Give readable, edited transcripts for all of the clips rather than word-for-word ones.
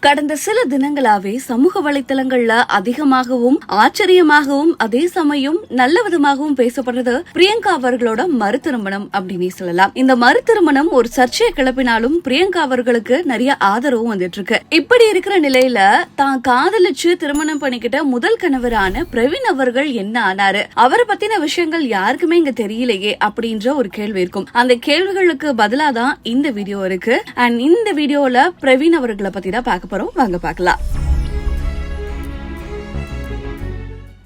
கடந்த சில தினங்களாவே சமூக வலைத்தளங்கள்ல அதிகமாகவும் ஆச்சரியமாகவும் அதே சமயம் நல்ல விதமாகவும் பேசப்படுறது பிரியங்கா அவர்களோட மறுதிருமணம் அப்படின்னு சொல்லலாம். இந்த மறுதிருமணம் ஒரு சர்ச்சையை கிளப்பினாலும் பிரியங்கா அவர்களுக்கு நிறைய ஆதரவும் வந்துட்டு இருக்கு. இப்படி இருக்கிற நிலையில தான் காதலிச்சு திருமணம் பண்ணிக்கிட்ட முதல் கணவரான பிரவீன் அவர்கள் என்ன ஆனாரு, அவரை பத்தின விஷயங்கள் யாருக்குமே இங்க தெரியலையே அப்படின்ற ஒரு கேள்வி இருக்கும். அந்த கேள்விகளுக்கு பதிலாதான் இந்த வீடியோ இருக்கு. அண்ட் இந்த வீடியோல பிரவீன் அவர்களை பத்தி தான் பார்க்க போறோம். வாங்க பார்க்கலாம்.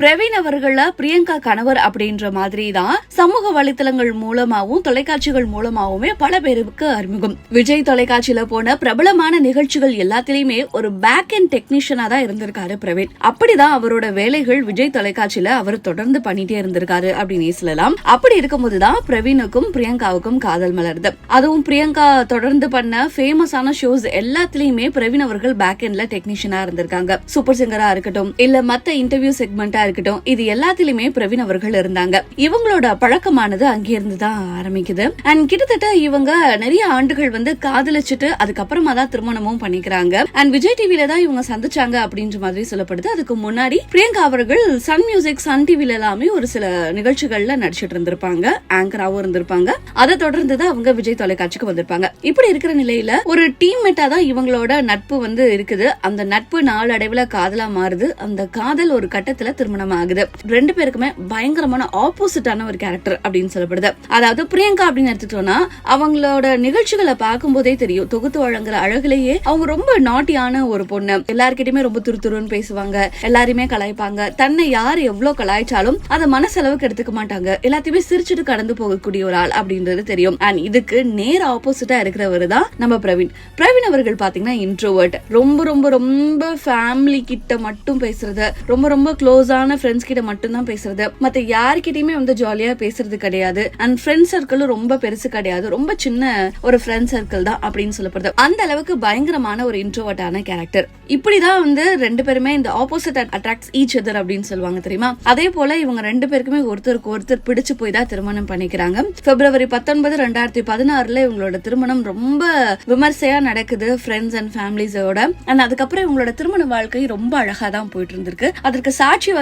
பிரவீன் அவர்கள பிரியங்கா கணவர் அப்படின்ற மாதிரி தான் சமூக வலைத்தளங்கள் மூலமாவும் தொலைக்காட்சிகள் மூலமாவுமே பல பேருக்கு அறிமுகம். விஜய் தொலைக்காட்சியில போன பிரபலமான நிகழ்ச்சிகள் எல்லாத்திலயுமே ஒரு பேக் அண்ட் டெக்னீஷியனா தான் இருந்திருக்காரு பிரவீன். அப்படிதான் அவரோட வேலைகள் விஜய் தொலைக்காட்சியில அவர் தொடர்ந்து பண்ணிட்டே இருந்திருக்காரு அப்படின்னு சொல்லலாம். அப்படி இருக்கும்போதுதான் பிரவீனுக்கும் பிரியங்காவுக்கும் காதல் மலர்ந்து, அதுவும் பிரியங்கா தொடர்ந்து பண்ண ஃபேமஸான ஷோஸ் எல்லாத்திலயுமே பிரவீன் அவர்கள் பேக் அண்ட்ல டெக்னீஷியனா இருந்திருக்காங்க. சூப்பர் சிங்கரா இருக்கட்டும், இல்ல மத்த இன்டர்வியூ செக்மெண்டா இருக்கட்டும், இது எல்லாத்திலுமே பிரவீன் அவர்கள் இருந்தாங்க. இவங்களோட பழக்கமானது அங்கிருந்து தான் ஆரம்பிக்குது. அண்ட் கிட்டத்தட்ட இவங்க நிறைய ஆண்டுகள் காதலிச்சுட்டு அதுக்கப்புறமா தான் திருமணமும் பண்ணிக்கிறாங்க. அண்ட் விஜய் டிவில தான் இவங்க சந்திச்சாங்க அப்படின்ற மாதிரி சொல்லப்படுது. அதுக்கு முன்னாடி பிரியங்கா அவர்கள் சன் மியூசிக், சன் டிவில எல்லாமே ஒரு சில நிகழ்ச்சிகள்ல நடிச்சிட்டு இருந்திருப்பாங்க, ஆங்கராவும் இருந்திருப்பாங்க. அதை தொடர்ந்து தான் அவங்க விஜய் தொலைக்காட்சிக்கு வந்திருப்பாங்க. இப்படி இருக்கிற நிலையில ஒரு டீம்மேட்டா தான் இவங்களோட நட்பு இருக்குது. அந்த நட்பு நாளடைவுல காதலா மாறுது. அந்த காதல் ஒரு கட்டத்துல திருமணம் ஆகுது. ரெண்டு பேருக்குமே பயங்கரமான ஆப்போசிட்டான ஒரு கேரக்டர் அப்படின்னு சொல்லப்படுது. அதாவது பிரியங்கா அப்படின்னு எடுத்துட்டோம்னா அவங்களோட நிகழ்ச்சிகளை பார்க்கும் போதே தெரியும், தொகுத்து வழங்குற அழகுலேயே அவங்க ரொம்ப நாட்டியான ஒரு பொண்ணு. எல்லார்கிட்டயுமே ரொம்ப துருதுருன்னு பேசுவாங்க, எல்லாருமே கலாய்ப்பாங்க. தன்னை யார் எவ்வளவு கலாய்ச்சாலும் அதை மனசளவுக்கு எடுத்துக்க மாட்டாங்க. எல்லாத்தையுமே சிரிச்சுட்டு கடந்து போகக்கூடிய ஒரு ஆள் அப்படின்றது தெரியும். அண்ட் இதுக்கு நேர் ஆப்போசிட்டா இருக்கிறவர் தான் நம்ம பிரவீன். பிரவீன் அவர்கள் பாத்தீங்கன்னா இன்ட்ரோவர்ட். ரொம்ப ரொம்ப ரொம்ப ஃபேமிலி கிட்ட மட்டும் பேசுறது, ரொம்ப ரொம்ப க்ளோஸான ஃப்ரெண்ட்ஸ் கிட்ட மட்டும் தான் பேசுறது, மத்த யார்கிட்டயுமே ஜாலியா பேசுறது கிடையாது. அண்ட் ஃப்ரெண்ட் சர்க்கிளும் ரொம்ப பெருசு கிடையாது, ரொம்ப சின்ன ஒரு ஃப்ரெண்ட் சர்க்கிள் தான் அப்படின்னு சொல்லப்படுது. அந்த அளவுக்கு பயங்கரமான ஒரு இன்ட்ரோவர்ட்டான கேரக்டர். இப்படிதான் ரெண்டு பேருமே இந்த ஆப்போசிட் அட்ராக்ட்ஸ் ஈச் அதர் அப்படின்னு சொல்லுவாங்க தெரியுமா. அதே போல இவங்க ரெண்டு பேருக்குமே ஒருத்தருக்கு ஒருத்தர் பிடிச்சு போய் தான் திருமணம் பண்ணிக்கிறாங்க. பிப்ரவரி 19, 2016 இவங்களோட திருமணம் ரொம்ப விமர்சையா நடக்குது ஃப்ரெண்ட்ஸ் அண்ட் ஃபேமிலிஸோட. அண்ட் அதுக்கப்புறம் இவங்களோட திருமண வாழ்க்கை ரொம்ப அழகா தான் போயிட்டு இருந்திருக்கு. அதற்கு சாட்சி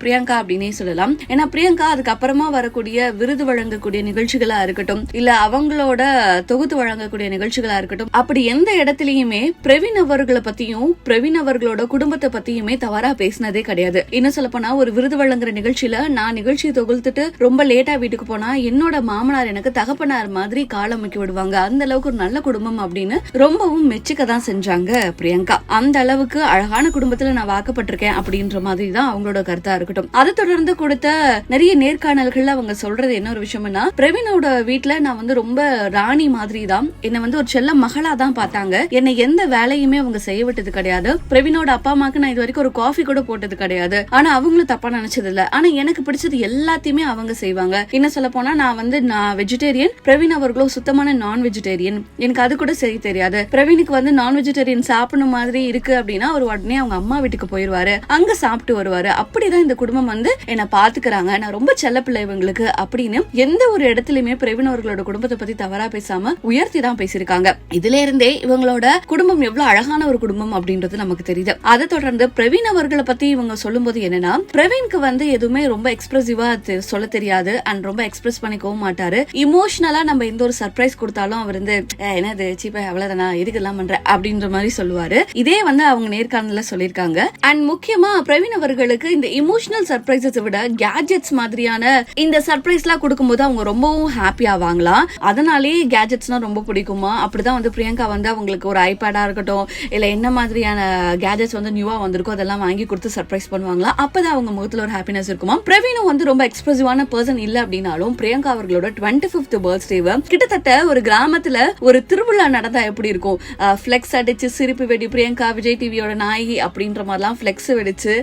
பிரியங்கா அப்படின்னே சொல்லலாம். ஏன்னா பிரியங்கா அதுக்கப்புறமா வரக்கூடிய விருது வழங்கக்கூடிய நிகழ்ச்சிகளா இருக்கட்டும், இல்ல அவங்களோட தொகுத்து வழங்கக்கூடிய நிகழ்ச்சிகளா இருக்கட்டும், அப்படி எந்த இடத்துலயுமே பிரவீன் அவர்களை பத்தியும் பிரவீன் அவர்களோட குடும்பத்தை பத்தியுமே தவறா பேசினதே கிடையாது. இன்னும் சொல்ல போனா ஒரு விருது வழங்குற நிகழ்ச்சியில நான் நிகழ்ச்சியை தொகுத்துட்டு ரொம்ப லேட்டா வீட்டுக்கு போனா என்னோட மாமனார் எனக்கு தகப்பனார் மாதிரி காலமைக்கி விடுவாங்க. அந்த அளவுக்கு ஒரு நல்ல குடும்பம் அப்படின்னு ரொம்பவும் மெச்சுக்க தான் செஞ்சாங்க பிரியங்கா. அந்த அளவுக்கு அழகான குடும்பத்துல நான் வாக்கப்பட்டிருக்கேன் அப்படின்ற மாதிரி தான் அவங்களோட கருத்தா இருக்கட்டும். அதை தொடர்ந்து கொடுத்த நிறைய நேர்காணல்கள்ல அவங்க சொல்றது என்ன ஒரு விஷயம்னா, பிரவீனோட வீட்டுல நான் ரொம்ப ராணி மாதிரி தான், என்ன ஒரு செல்ல மகளா தான் பார்த்தாங்க. என்னை எந்த வேலையுமே அவங்க செய்ய விட்டது கிடையாது. பிரவீனோட அப்பா அம்மாக்கு நான் இது வரைக்கும் ஒரு காஃபி கூட போட்டது கிடையாது. ஆனா அவங்களும் தப்பா நினைச்சது இல்ல. ஆனா எனக்கு பிடிச்சது எல்லாத்தையுமே அவங்க செய்வாங்க. என்ன சொல்ல போனா நான் வெஜிடேரியன், பிரவீன் அவர்களும் சுத்தமான நான் வெஜிடேரியன். எனக்கு அது கூட சரி தெரியாது. பிரவீனுக்கு நான் வெஜிடேரியன் சாப்பிடணும் மாதிரி இருக்கு அப்படின்னா ஒரு உடனே அவங்க அம்மா வீட்டுக்கு போயிருவாரு, அங்க சாப்பிட்டு வருவாரு. அப்படிதான் இந்த குடும்பம் என்ன பாத்துக்கிறாங்க, நான் ரொம்ப செல்ல பிள்ளை இவங்களுக்கு அப்படின்னு எந்த ஒரு இடத்துலயுமே பிரவீன் அவர்களோட குடும்பத்தை பத்தி தவறா பேசாம உயர்த்தி தான் பேசியிருக்காங்க. இதுல இருந்தே இவங்களோட குடும்பம் எவ்வளவு அழகான ஒரு குடும்பம் அப்படின்றது நமக்கு தெரியுது. அதை தொடர்ந்து பிரவீன் அவர்களை பத்தி இவங்க சொல்லும் போது என்னன்னா, பிரவீனுக்கு எதுவுமே ரொம்ப எக்ஸ்பிரசிவா சொல்ல தெரியாது அண்ட் ரொம்ப எக்ஸ்பிரஸ் பண்ணிக்கவும் மாட்டாரு. இமோஷனலா நம்ம எந்த ஒரு சர்ப்ரைஸ் கொடுத்தாலும் அவர் என்னது சீப்பா அவ்வளவுதானா இதுக்கு எல்லாம் பண்ற அப்படின்ற மாதிரி சொல்லுவாரு. இதே அவங்க நேர்காணல சொல்லியிருக்காங்க. அண்ட் முக்கியமா பிரவீன் அவர்களுக்கு இந்த இமோஷனல் சர்ப்ரைசஸ் விட கேஜெட்ஸ் மாதிரியான இந்த சர்ப்ரைஸ் எல்லாம் கொடுக்கும்போது அவங்க ரொம்பவும் ஹாப்பி ஆவாங்களாம். அதனாலேயே கேஜெட்ஸ்னா ரொம்ப பிடிக்குமா. அப்படிதான் பிரியங்கா அவங்களுக்கு ஒரு ஐபேடா இருக்கட்டும், இல்ல என்ன மாதிரியான கேஜெட்ஸ் நியூவா வந்திருக்கோ அதெல்லாம் வாங்கி கொடுத்து சர்ப்ரைஸ் பண்ணுவாங்களா. அப்பதான் அவங்க முகத்துல ஒரு ஹாப்பினஸ் இருக்குமா. பிரவீனும் ரொம்ப எக்ஸ்பிரசிவான பர்சன் இல்ல அப்படின்னாலும் பிரியங்கா அவர்களோட 25th பர்த்டேவை கிட்டத்தட்ட ஒரு கிராமத்துல ஒரு திருவிழா நடந்தா எப்படி இருக்கும், பிளெக்ஸ் அடிச்சு சிரிப்பு வெடி, பிரியங்கா விஜய் டிவியோட நாயகி அப்படின்ற மாதிரிலாம் பிளெக்ஸ் வெடிச்சு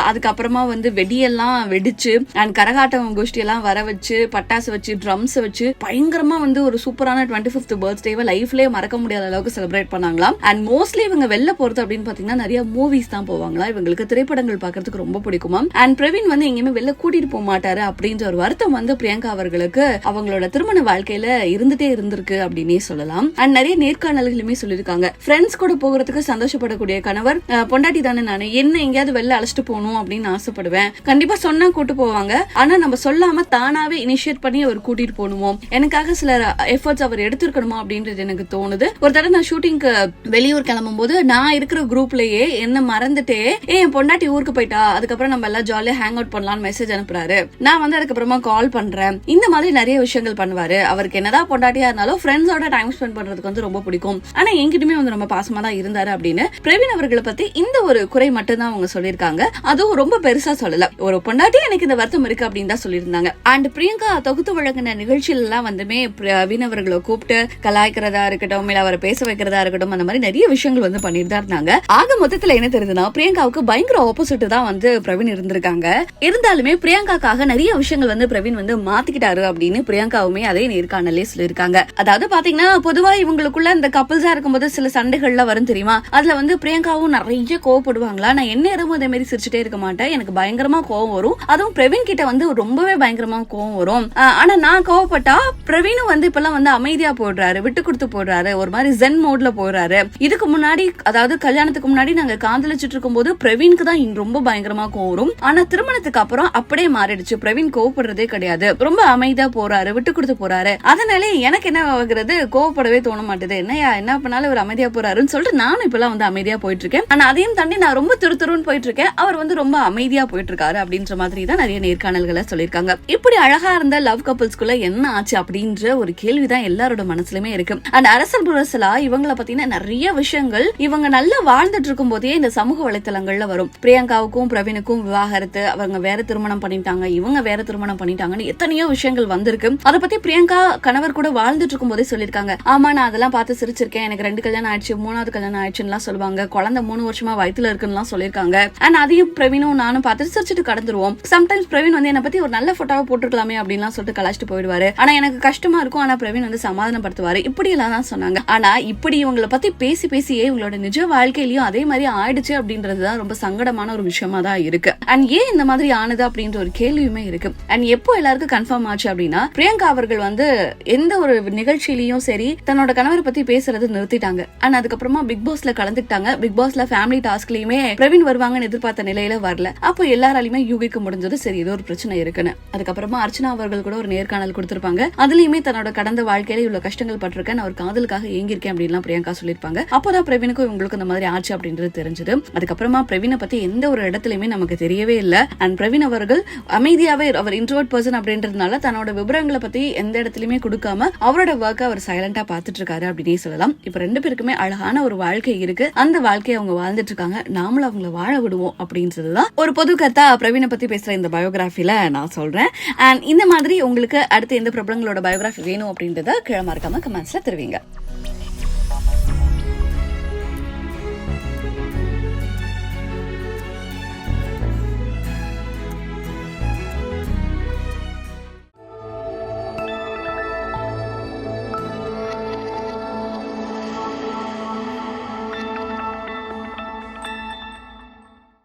அதுக்கப்புறமா வந்து வெடியெல்லாம் வெடிச்சு அண்ட் கரகாட்டம் கோஷ்டி எல்லாம் வர வச்சு பட்டாசு வச்சு ட்ரம்ஸ் வச்சு பயங்கரமா வந்து ஒரு சூப்பரான 25th பர்த்டேவை லைஃப்லயே மறக்க முடியாத அளவுக்கு செலிப்ரேட் பண்ணாங்களாம். அண்ட் மோஸ்ட்லி இவங்க வெளில போறது அப்படின்னு பாத்தீங்கன்னா நிறைய மூவிஸ் தான் போவாங்களா, இவங்களுக்கு திரைப்படங்கள் பாக்குறதுக்கு ரொம்ப பிடிக்குமா. அண்ட் பிரவீன் வந்து எங்கேயுமே வெளில கூட்டிட்டு போக மாட்டாரு அப்படின்ற ஒரு வருத்தம் வந்து பிரியங்கா அவர்களுக்கு அவங்களோட திருமண வாழ்க்கையில இருந்துட்டே இருந்திருக்கு அப்படின்னே சொல்லலாம். அண்ட் நிறைய நேர்காணல்களுமே சொல்லியிருக்காங்க, ஃப்ரெண்ட்ஸ் கூட போகிறதுக்கு சந்தோஷப்படக்கூடிய கணவர் பொண்டாட்டி தானே, நானு என்ன எங்கேயாவது வெளில அழைச்சிட்டு போகணும் அப்படின்னு ஆசைப்படுவேன், கண்டிப்பா சொன்னா கூட்டு போவாங்க, ஆனா நம்ம சொல்லாம தானாவே இனிஷியேட் பண்ணி அவர் கூட்டிட்டு போகணுமோ, எனக்காக சில எஃபர்ட்ஸ் அவர் எடுத்திருக்கணுமோ அப்படின்றது எனக்கு தோணுது. ஒரு தடவை நான் ஷூட்டிங்க்கு வெளியூர் கிளம்பும் போது நான் இருக்கிற குரூப்லயே என்ன மறந்துட்டே என் பொண்டாட்டி ஊருக்கு போயிட்டா, அதுக்கப்புறம் நம்ம எல்லாம் ஜாலியா ஹேங் அவுட் பண்ணலாம்னு மெசேஜ் அனுப்புறாரு. நான் வந்து அதுக்கப்புறமா கால் பண்றேன். இந்த மாதிரி நிறைய விஷயங்கள் பண்ணுவாரு. அவருக்கு என்னதான் பொண்டாட்டியா இருந்தாலும் ஃப்ரெண்ட்ஸோட டைம் ஸ்பெண்ட் பண்றதுக்கு வந்து ரொம்ப பிடிக்கும். ஆனா என்கிட்டயுமே வந்து ரொம்ப பாசமா தான் இருந்தாரு அப்படின்னு பிரவீன் அவர்களை பத்தி இந்த ஒரு குறை மட்டும் தான் அவங்க சொல்லியிருக்காங்க. அதுவும் ரொம்ப பெருசா சொல்லல, ஒரு பொண்டாட்டி எனக்கு இந்த வருத்தம் இருக்கு அப்படின்னு தான் சொல்லியிருந்தாங்க. அண்ட் பிரியங்கா தொகுத்து வழங்கின நிகழ்ச்சியில எல்லாம் வந்துமே பிரவீன் அவர்களை கூப்பிட்டு கலாய்க்கிறதா இருக்கட்டும், இல்ல அவரை பேச வைக்கிறதா இருக்கட்டும், அந்த மாதிரி நிறைய விஷயங்கள் வந்து பண்ணிட்டு தான் இருந்தாங்க. ஆக மொத்தத்துல என்ன தெரியுதுன்னா, பிரியங்காவுக்கு பயங்கர ஆப்போசிட் தான் வந்து பிரவீன் இருந்திருக்காங்க. இருந்தாலுமே பிரியங்காக்காக நிறைய விஷயங்கள் வந்து பிரவீன் வந்து மாத்திக்கிட்டாரு அப்படின்னு பிரியங்காவுமே அதே நேர்காணலே சொல்லியிருக்காங்க. அதாவது பாத்தீங்கன்னா பொதுவா இவங்களுக்குள்ள இந்த கப்பிள்ஸா இருக்கும்போது சில சண்டைகள்லாம் வரும் தெரியுமா, அதுல வந்து பிரியங்காவும் நிறைய கோவப்படுவாங்களா, நான் என்ன நேரமும் அதே மாதிரி சிரிச்சுட்டே இருக்க மாட்டேன், எனக்கு பயங்கரமா கோவம் வரும், அதுவும் பிரவீன் கிட்ட வந்து ரொம்பவே பயங்கரமா கோவம் வரும். ஆனா நான் கோவப்பட்டா பிரவீனும் வந்து இப்பெல்லாம் வந்து அமைதியா போடுறாரு, விட்டு கொடுத்து போடுறாரு, ஒரு மாதிரி ஜென் மோட்ல போடுறாரு. இதுக்கு முன்னாடி அதாவது கல்யாணத்துக்கு முன்னாடி நாங்க காதலிச்சிட்டு இருக்கும் போது பிரவீனுக்கு தான் ரொம்ப பயங்கரமா கோவம் வரும். ஆனா திருமணத்துக்கு அப்புறம் அப்படியே மாறிடுச்சு, பிரவீன் கோவப்படுறதே கிடையாது, ரொம்ப அமைதியா போறாரு, விட்டு கொடுத்து போறாரு. அதனால எனக்கு என்ன ஆகுறது, கோவப்படவே தோண மாட்டேது, என்னையா என்ன பண்ணாலும் ஒரு அமைதியா போறாருன்னு சொல்லிட்டு நானும் இப்பெல்லாம் வந்து அமைதியா போயிட்டு இருக்கேன். ஆனா அதையும் தாண்டி நான் ரொம்ப துருத்துருன்னு போயிட்டு இருக்கேன், அவர் வந்து ரொம்ப அமைதியா போயிட்டு இருக்காரு அப்படின்ற மாதிரி தான் நிறைய நேர்காணல்களை சொல்லியிருக்காங்க. இப்படி அழகா இருந்த லவ் கப்பிள்ஸ்குள்ள என்ன ஆச்சு அப்படின்ற ஒரு கேள்விதான் எல்லாரோட மனசுலயுமே இருக்கு. அண்ட் அரசல் புரசலா இவங்களை பத்தின நிறைய விஷயங்கள் இவங்க நல்லா வாழ்ந்துட்டு இருக்கும் போதே இந்த சமூக வலைத்தளங்கள்ல வரும். பிரியங்காவுக்கும் பிரவீனுக்கும் விவாகரத்து, அவங்க வேற திருமணம் பண்ணிட்டாங்க, இவங்க வேற திருமணம் பண்ணிட்டாங்கன்னு எத்தனையோ விஷயங்கள் வந்திருக்கு. அதை பத்தி பிரியங்கா கணவர் கூட வாழ்ந்துட்டு இருக்கும் போதே சொல்லியிருக்காங்க, ஆமா நான் அதெல்லாம் பார்த்து சிரிச்சிருக்கேன், எனக்கு 2 கல்யாணம் ஆயிடுச்சு, 3வது கல்யாணம் ஆயிடுச்சுன்னு சொல்லுவாங்க, குழந்தை 3 வருஷமா வயித்துல இருக்குன்னு சொல்லியிருக்காங்க. அண்ட் அதையும் பிரவீனும் நானும் பார்த்து சிரிச்சுட்டு கடந்துருவோம். சம்டைம்ஸ் பிரவீன் வந்து என்ன பத்தி ஒரு நல்ல போட்டோவை போட்டுருக்கலாமே அப்படின்னு சொல்லிட்டு கலாச்சிட்டு போயிடுவாரு. ஆனா எனக்கு கஷ்டமா இருக்கும், ஆனா பிரவீன் வந்து சமாதானப்படுத்துவாரு. இப்படி எல்லாம் தான் சொன்னாங்க. ஆனா இப்படி இவங்களை பத்தி பேசி பேசியே இவங்களோட நிஜ வாழ்க்கையிலயும் அதே மாதிரி ஆயிடுச்சு அப்படின்றதுதான் ரொம்ப சங்கடமான ஒரு விஷயமா தான் இருக்கு. அண்ட் ஏன் இந்த மாதிரி ஆனது அப்படின்ற ஒரு கேள்வியுமே இருக்கு. அண்ட் எப்போ எல்லாருக்கும் கன்ஃபார்ம் ஆச்சு அப்படின்னா, பிரியங்கா அவர்கள் வந்து எந்த ஒரு நிகழ்ச்சியிலயும் சரி தன்னோட கணவரை பத்தி பேசுறது நிறுத்திட்டாங்க. அண்ட் அதுக்கப்புறமா பிக் பாஸ்ல கலந்துட்டாங்க. பிக் பாஸ்ல ஃபேமிலி டாஸ்க்லயுமே பிரவீன் வருவாங்கன்னு எதிர்பார்த்த நிலையில வரல. அப்போ எல்லாராலையுமே யூகிக்க முடிஞ்சது சரி ஏதோ ஒரு பிரச்சனை இருக்குன்னு. அதுக்கப்புறமா அர்ச்சனா அவர்கள் கூட ஒரு நேர்காணல் கொடுத்திருப்பாங்க. அதுலயுமே தன்னோட கடந்த வாழ்க்கையில இவ்வளவு கஷ்டங்கள் பட்டிருக்கேன், அவர் காதலுக்காக ஏங்கிருக்கேன் அப்படின்லாம் பிரியங்கா சொல்லியிருப்பாங்க. அப்போதான் பிரவீனுக்கும் இவங்களுக்கு இந்த மாதிரி ஆச்சு அப்படின்றது தெரிஞ்சது. அதுக்கப்புறமா பிரவீனை பத்தி எந்த ஒரு இடத்துலயுமே நமக்கு தெரியவே இல்லை. அண்ட் பிரவீன் அவர்கள் அமைதியாவே, அவர் இன்ட்ரோவர்ட் பர்சன் அப்படின்றதுனால தன்னோட விவரங்களை பத்தி எந்த இடத்துலயுமே கொடுக்காம அவரோட ஒர்க்கை அவர் சைலண்டா பாத்துட்டு இருக்காரு அப்படின்னே சொல்லலாம். இப்ப 2 பேருக்குமே அழகான ஒரு வாழ்க்கை இருக்கு, அந்த வாழ்க்கையை அவங்க வாழ்ந்துட்டு இருக்காங்க, நாமளும் அவங்களை வாழ விடுவோம் அப்படின்றதுதான் ஒரு பொது கருத்தா பிரவீனை பத்தி பேசுற இந்த பயோகிராஃபில நான் சொல்றேன். அண்ட் இந்த மாதிரி உங்களுக்கு அடுத்து எந்த பிரபலங்களோட பயோகிராஃபி வேணும் அப்படின்றத கீழே மறக்காம கமெண்ட்ஸ்ல தெரிவிங்க.